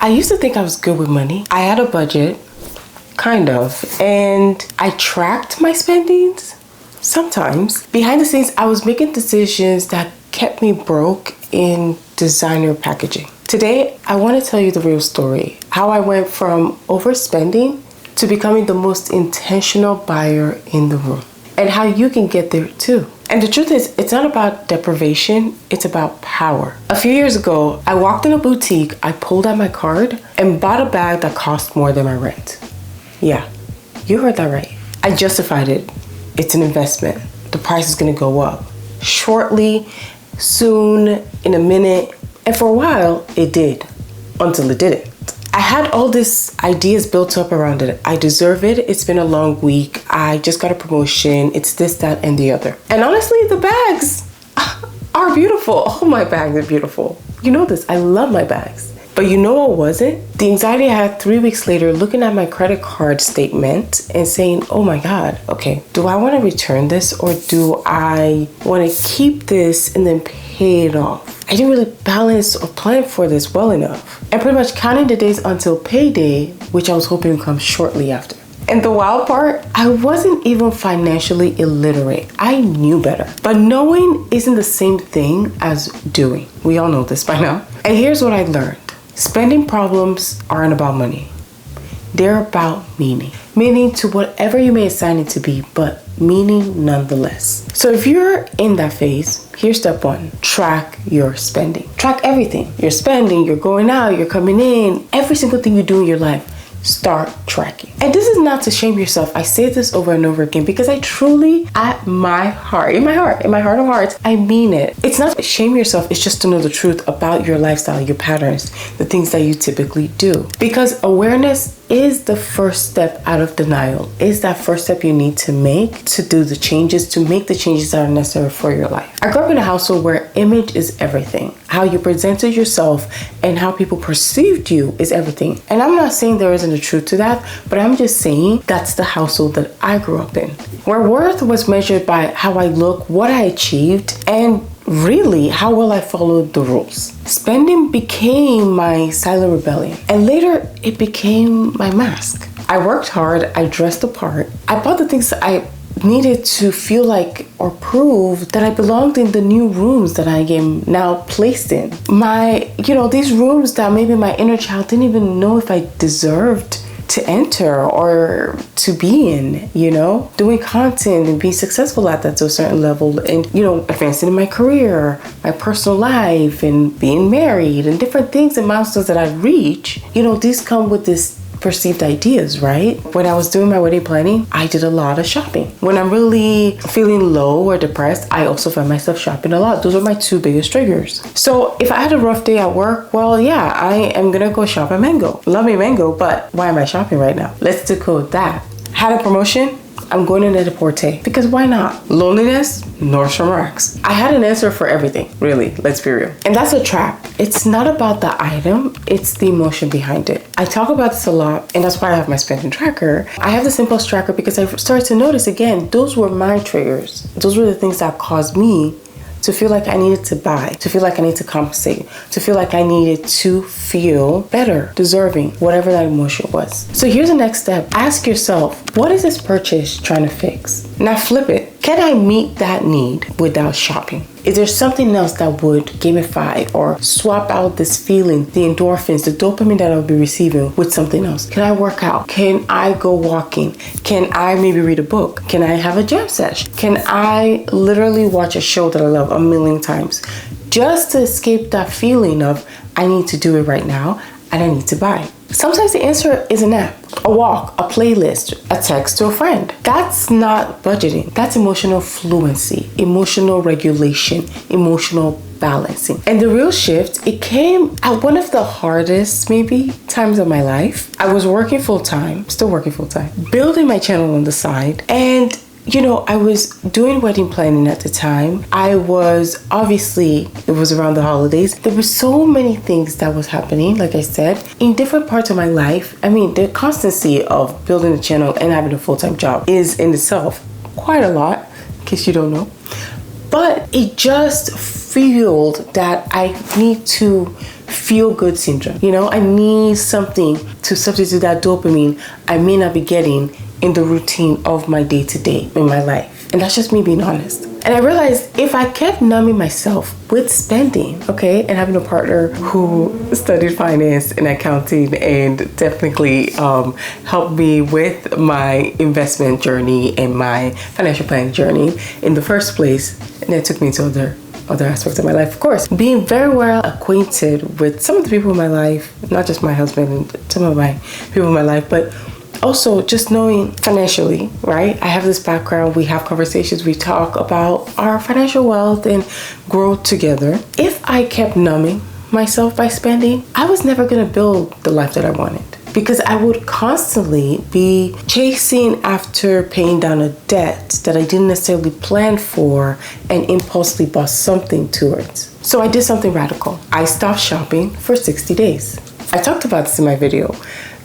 I used to think I was good with money. I had a budget, kind of, and I tracked my spendings. Sometimes. Behind the scenes, I was making decisions that kept me broke in designer packaging. Today, I want to tell you the real story. How I went from overspending to becoming the most intentional buyer in the room. And how you can get there too. And the truth is, it's not about deprivation, it's about power. A few years ago, I walked in a boutique, I pulled out my card, and bought a bag that cost more than my rent. Yeah, you heard that right. I justified it. It's an investment. The price is gonna go up. Shortly, soon, in a minute, and for a while, it did. Until it didn't. I had all these ideas built up around it. I deserve it. It's been a long week. I just got a promotion. It's this, that, and the other. And honestly, the bags are beautiful. All my bags are beautiful. You know this. I love my bags. But you know what wasn't? The anxiety I had 3 weeks later looking at my credit card statement and saying, oh my God, okay, do I want to return this or do I want to keep this and then pay it off? I didn't really balance or plan for this well enough. And pretty much counting the days until payday, which I was hoping would come shortly after. And the wild part, I wasn't even financially illiterate. I knew better. But knowing isn't the same thing as doing. We all know this by now. And here's what I learned. Spending problems aren't about money. They're about meaning. Meaning to whatever you may assign it to be, but meaning nonetheless. So if you're in that phase, here's step one. Track your spending. Track everything. Your spending, you're going out, you're coming in, every single thing you do in your life. Start tracking. And this is not to shame yourself. I say this over and over again because I truly, at my heart, in my heart of hearts, I mean it. It's not to shame yourself. It's just to know the truth about your lifestyle, your patterns, the things that you typically do. Because awareness is the first step out of denial. Is that first step you need to make to do the changes, to make the changes that are necessary for your life. I grew up in a household where image is everything. How you presented yourself and how people perceived you is everything. And I'm not saying there isn't a truth to that, but I'm just saying that's the household that I grew up in. Where worth was measured by how I look, what I achieved, and really how well I followed the rules. Spending became my silent rebellion, and later it became my mask. I worked hard, I dressed the part, I bought the things that I needed to feel like or prove that I belonged in the new rooms that I am now placed in. These rooms that maybe my inner child didn't even know if I deserved to enter or to be in, doing content and being successful at that to a certain level and, advancing in my career, my personal life and being married and different things and milestones that I reach, these come with this perceived ideas, right? When I was doing my wedding planning, I did a lot of shopping. When I'm really feeling low or depressed, I also find myself shopping a lot. Those are my two biggest triggers. So if I had a rough day at work, well, yeah, I am gonna go shop at Mango. Love me Mango, but why am I shopping right now? Let's decode that. Had a promotion? I'm going in at a Porte because why not? Loneliness? Nordstrom Racks. I had an answer for everything, really, let's be real. And that's a trap. It's not about the item, it's the emotion behind it. I talk about this a lot, and that's why I have my spending tracker. I have the Impulse tracker because I started to notice again, those were my triggers. Those were the things that caused me to feel like I needed to buy, to feel like I need to compensate, to feel like I needed to feel better, deserving, whatever that emotion was. So here's the next step. Ask yourself, what is this purchase trying to fix? Now flip it. Can I meet that need without shopping? Is there something else that would gamify or swap out this feeling, the endorphins, the dopamine that I'll be receiving with something else? Can I work out? Can I go walking? Can I maybe read a book? Can I have a jam session? Can I literally watch a show that I love a million times just to escape that feeling of I need to do it right now and I need to buy? Sometimes the answer is an app, a walk, a playlist, a text to a friend. That's not budgeting. That's emotional fluency, emotional regulation, emotional balancing. And the real shift, it came at one of the hardest maybe times of my life. I was working full-time, still working full-time, building my channel on the side, and I was doing wedding planning at the time. I was obviously, it was around the holidays. There were so many things that was happening, like I said, in different parts of my life. I mean, the constancy of building a channel and having a full-time job is in itself quite a lot, in case you don't know. But it just fueled that I need to feel good syndrome. You know, I need something to substitute that dopamine I may not be getting in the routine of my day-to-day in my life. And that's just me being honest. And I realized if I kept numbing myself with spending, okay, and having a partner who studied finance and accounting and definitely helped me with my investment journey and my financial planning journey in the first place, and it took me to other aspects of my life. Of course, being very well acquainted with some of the people in my life, not just my husband and some of my people in my life, but also just knowing financially, right? I have this background, we have conversations, we talk about our financial wealth and growth together. If I kept numbing myself by spending, I was never gonna build the life that I wanted, because I would constantly be chasing after paying down a debt that I didn't necessarily plan for and impulsively bought something towards. So I did something radical. I stopped shopping for 60 days. I talked about this in my video.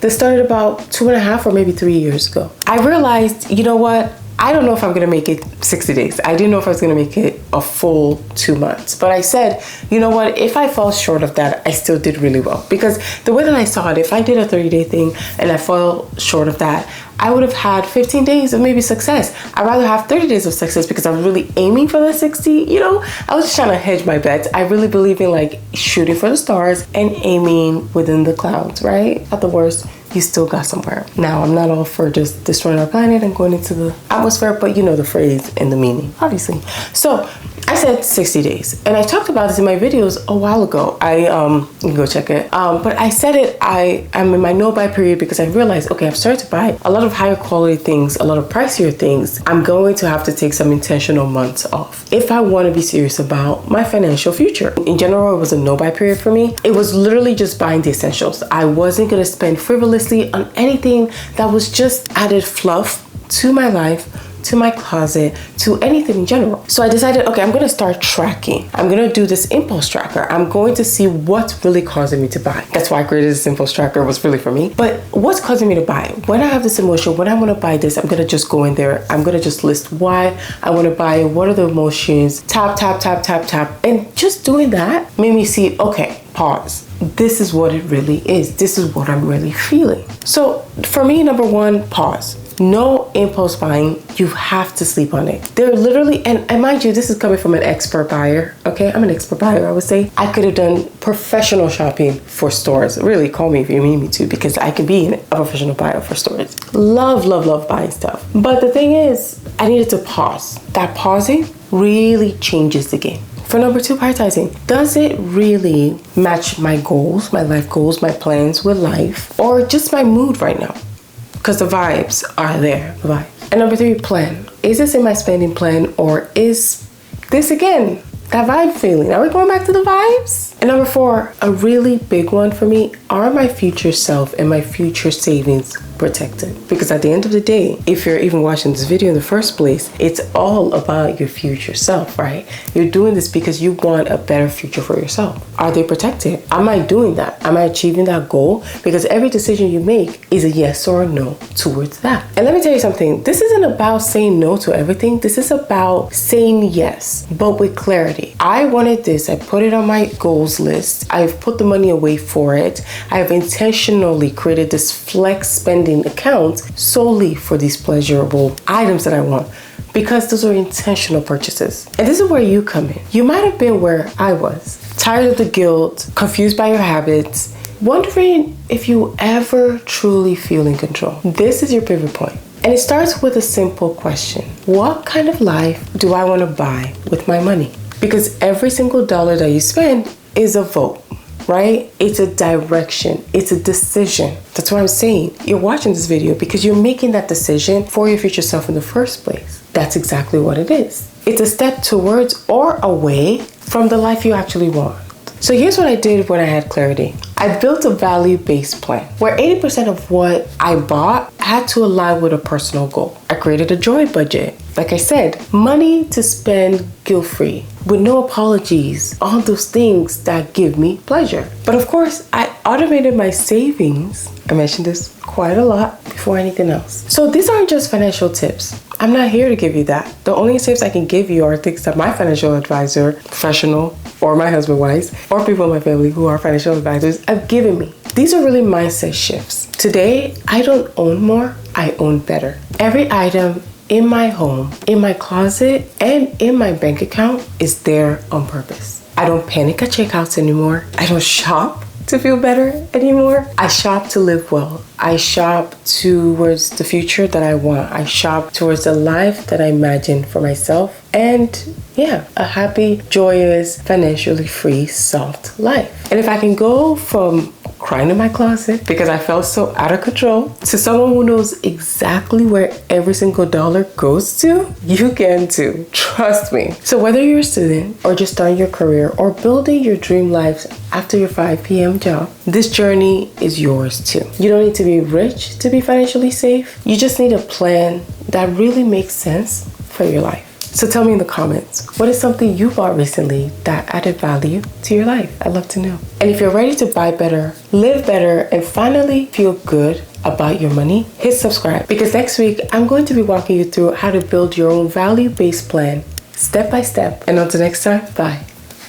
This started about 2.5 or maybe 3 years ago. I realized, you know what? I don't know if I'm gonna make it 60 days. I didn't know if I was gonna make it a full 2 months. But I said, you know what? If I fall short of that, I still did really well. Because the way that I saw it, if I did a 30-day thing and I fell short of that, I would have had 15 days of maybe success. I'd rather have 30 days of success because I was really aiming for the 60, you know? I was just trying to hedge my bets. I really believe in like shooting for the stars and aiming within the clouds, right? At the worst, you still got somewhere. Now, I'm not all for just destroying our planet and going into the atmosphere, but you know the phrase and the meaning, obviously. So I said 60 days, and I talked about this in my videos a while ago. You can go check it. But I said it, I'm in my no-buy period because I realized, okay, I've started to buy a lot of higher quality things, a lot of pricier things. I'm going to have to take some intentional months off if I want to be serious about my financial future. In general, it was a no-buy period for me. It was literally just buying the essentials. I wasn't going to spend frivolously on anything that was just added fluff to my life, to my closet, to anything in general. So I decided, okay, I'm gonna start tracking. I'm gonna do this impulse tracker. I'm going to see what's really causing me to buy. That's why I created this impulse tracker, was really for me. But what's causing me to buy? When I have this emotion, when I wanna buy this, I'm gonna just go in there. I'm gonna just list why I wanna buy it, what are the emotions, tap, tap, tap, tap, tap. And just doing that made me see, okay, pause. This is what it really is. This is what I'm really feeling. So for me, number one, pause. No impulse buying. You have to sleep on it. They're literally, and mind you, this is coming from an expert buyer. Okay, I'm an expert buyer. I would say I could have done professional shopping for stores. Really, call me if you need me to, because I can be a professional buyer for stores. Love, love, love buying stuff. But the thing is, I needed to pause. That pausing really changes the game. For number two, prioritizing. Does it really match my goals, my life goals, my plans with life, or just my mood right now? Because the vibes are there, the vibes. And number three, plan. Is this in my spending plan, or is this, again, that vibe feeling? Are we going back to the vibes? And number four, a really big one for me, are my future self and my future savings protected? Because at the end of the day, if you're even watching this video in the first place, it's all about your future self, right? You're doing this because you want a better future for yourself. Are they protected? Am I doing that? Am I achieving that goal? Because every decision you make is a yes or a no towards that. And let me tell you something, this isn't about saying no to everything. This is about saying yes, but with clarity. I wanted this. I put it on my goals list. I've put the money away for it. I've intentionally created this flex spending account solely for these pleasurable items that I want, because those are intentional purchases. And this is where you come in. You might have been where I was, tired of the guilt, confused by your habits, wondering if you ever truly feel in control. This is your pivot point. And it starts with a simple question. What kind of life do I want to buy with my money? Because every single dollar that you spend is a vote, right? It's a direction. It's a decision. That's what I'm saying. You're watching this video because you're making that decision for your future self in the first place. That's exactly what it is. It's a step towards or away from the life you actually want. So here's what I did when I had clarity. I built a value-based plan where 80% of what I bought had to align with a personal goal. I created a joy budget. Like I said, money to spend guilt-free with no apologies on those things that give me pleasure. But of course, I automated my savings. I mentioned this quite a lot before anything else. So these aren't just financial tips. I'm not here to give you that. The only tips I can give you are things that my financial advisor, professional, or my husband, wise, or people in my family who are financial advisors have given me. These are really mindset shifts. Today, I don't own more, I own better. Every item in my home, in my closet, and in my bank account is there on purpose. I don't panic at checkouts anymore. I don't shop to feel better anymore. I shop to live well. I shop towards the future that I want. I shop towards the life that I imagine for myself. And yeah, a happy, joyous, financially free, soft life. And if I can go from crying in my closet because I felt so out of control to someone who knows exactly where every single dollar goes to, you can too. Trust me. So whether you're a student or just starting your career or building your dream life after your 5 p.m. job, this journey is yours too. You don't need to be rich to be financially safe. You just need a plan that really makes sense for your life. So tell me in the comments, what is something you bought recently that added value to your life? I'd love to know. And if you're ready to buy better, live better, and finally feel good about your money, hit subscribe, because next week I'm going to be walking you through how to build your own value-based plan step by step. And until next time, bye.